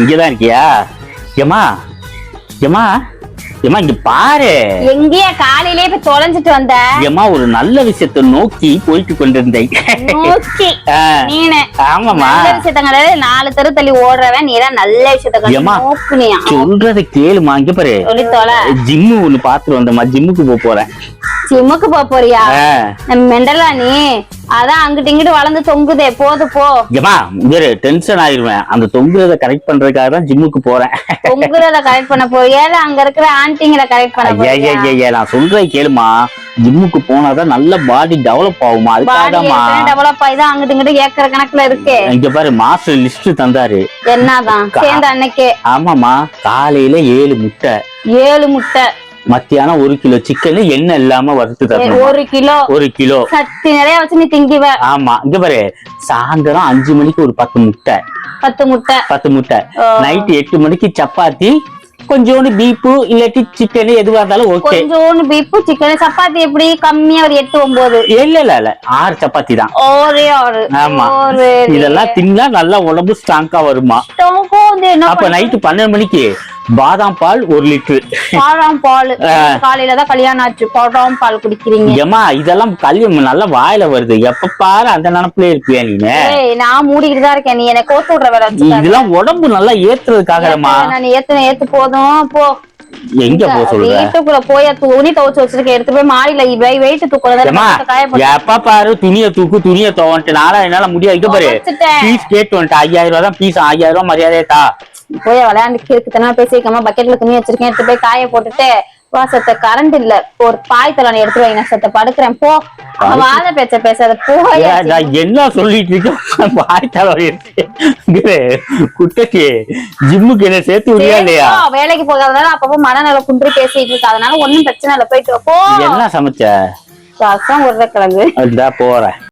இங்கதான் இருக்கியா? ஏமா ஏமா ஏமா இங்க பாரு. எங்கேயா காலையிலே இப்ப தொலைஞ்சிட்டு வந்த? ஏமா ஒரு நல்ல விஷயத்தை நோக்கி போயிட்டு கொண்டிருந்தேன். நோக்கி நீனு ஆமாமா நல்ல விஷயத்தங்க 4 தெரு தள்ளி ஓடுறவன் நீதான் நல்ல விஷயத்த நோக்குனியா? சொல்றத கேளுமா. இங்க பாரு ஜிம்மு ஒண்ணு பாத்துட்டு வந்தமா. ஜிம்முக்கு போறேன். ஜிம்முக்கு போறியா? மெண்டலா நீ? அதான் அங்கிட்டு இங்கிட்டு வளர்ந்து தொங்குதே, போது போ. ஏமா வேற டென்ஷன் ஆயிருவேன். அந்த தொங்குறத கரெக்ட் பண்றதுக்காக தான் ஜிம்முக்கு போறேன். தொங்குறத கரெக்ட் பண்ண போறியா இல்ல அங்க இருக்கிற ஆன்டிங்களை கரெக்ட் பண்ண போறியா? நான் சொல்றேன் கேளுமா. ஜிம்முக்கு போனாதான் நல்ல பாடி டெவலப் ஆகுமா. அதுக்காகமா டெவலப் ஆயிதான் அங்கிட்டு இங்கிட்டு ஏக்கர் கணக்குல இருக்கு. இங்க பாரு மாஸ்டர் லிஸ்ட் தந்தாரு. என்னதான் சேர்ந்த அன்னைக்கே? ஆமாமா காலையில 7 முட்டை, 7 முட்டை, மத்தியானம் 1 கிலோ சிக்கன் எண்ணெய் இல்லாம வறுத்து தரணும். 1 கிலோ சட்டி நிறைய வச்சு நீ திங்குவ. ஆமா இங்க பாரு சாயந்தரம் 5 மணிக்கு ஒரு 10 முட்டை. 10 முட்டை. நைட் 8 மணிக்கு சப்பாத்தி, கொஞ்சோண்டு பீப்பு இல்லாட்டி சிக்கன் எதுவா இருந்தாலும் ஓகே. கொஞ்சோண்டு பீப்பு சிக்கன். சப்பாத்தி எப்படி? கம்மியா ஒரு 8 9? இல்ல 6 சப்பாத்தி தான். ஒரே 6. ஆமா இதெல்லாம் தின்னா நல்லா உடம்பு ஸ்ட்ராங்கா வருமா. அப்ப நைட்டு 12 மணிக்கு பாதாம் பால் 1 லிட்டர். பாதாம் பால் காலையில தான் கல்யாணம் ஆச்சு, பாதாம் பால் குடிக்கிறீங்க? ஏமா இதெல்லாம் கல்யாணம் நல்லா வாயில வருது. எப்ப பாரு அந்த நினைப்புல இருப்பியா நீங்க? நான் மூடிக்கிட்டு தான் இருக்கேன். நீ என்ன கோத்து விடுற வேலை. இதெல்லாம் உடம்பு நல்லா ஏத்துறதுக்காகமா. நான் ஏத்து போதும் போ. எங்க போ சொல்ற? வீட்டுக்குள்ள போய் துணி துவைச்சு வச்சிருக்கேன், எடுத்து போய் மாடியில வெயிட் தூக்குறத. எப்ப பாரு துணிய தூக்கு துணிய துவன்ட்டு நாளா என்னால முடியாது. இங்க பாரு பீஸ் கேட்டு வந்துட்டு 5000 ரூபாய் தான் பீஸ். 5000 ரூபாய் மரியாதையா தா. போய் விளையாண்டு இருக்குதுன்னா பேசிக்காம பக்கெட்ல துணி வச்சிருக்கேன், எடுத்து போய் காய போட்டுட்டு வா. சத்த கரண்ட் இல்ல, ஒரு பாய் தலானி எடுத்து வைங்க. சத்த படுக்கிறேன் போ. வாத பேச்ச பேசாத போ. என்ன சொல்லிட்டு இருக்கேன்? பாய் தலானி குட்டக்கு ஜிம்முக்கு என்ன சேர்த்து விடியா இல்லையா? வேலைக்கு போகாதனால அப்பப்போ மனநல குன்றி பேசிட்டு இருக்கு. அதனால ஒன்னும் பிரச்சனை இல்ல, போயிட்டு போ. என்ன சமைச்ச? ரசம் உருளைக்கிழங்கு. போறேன்.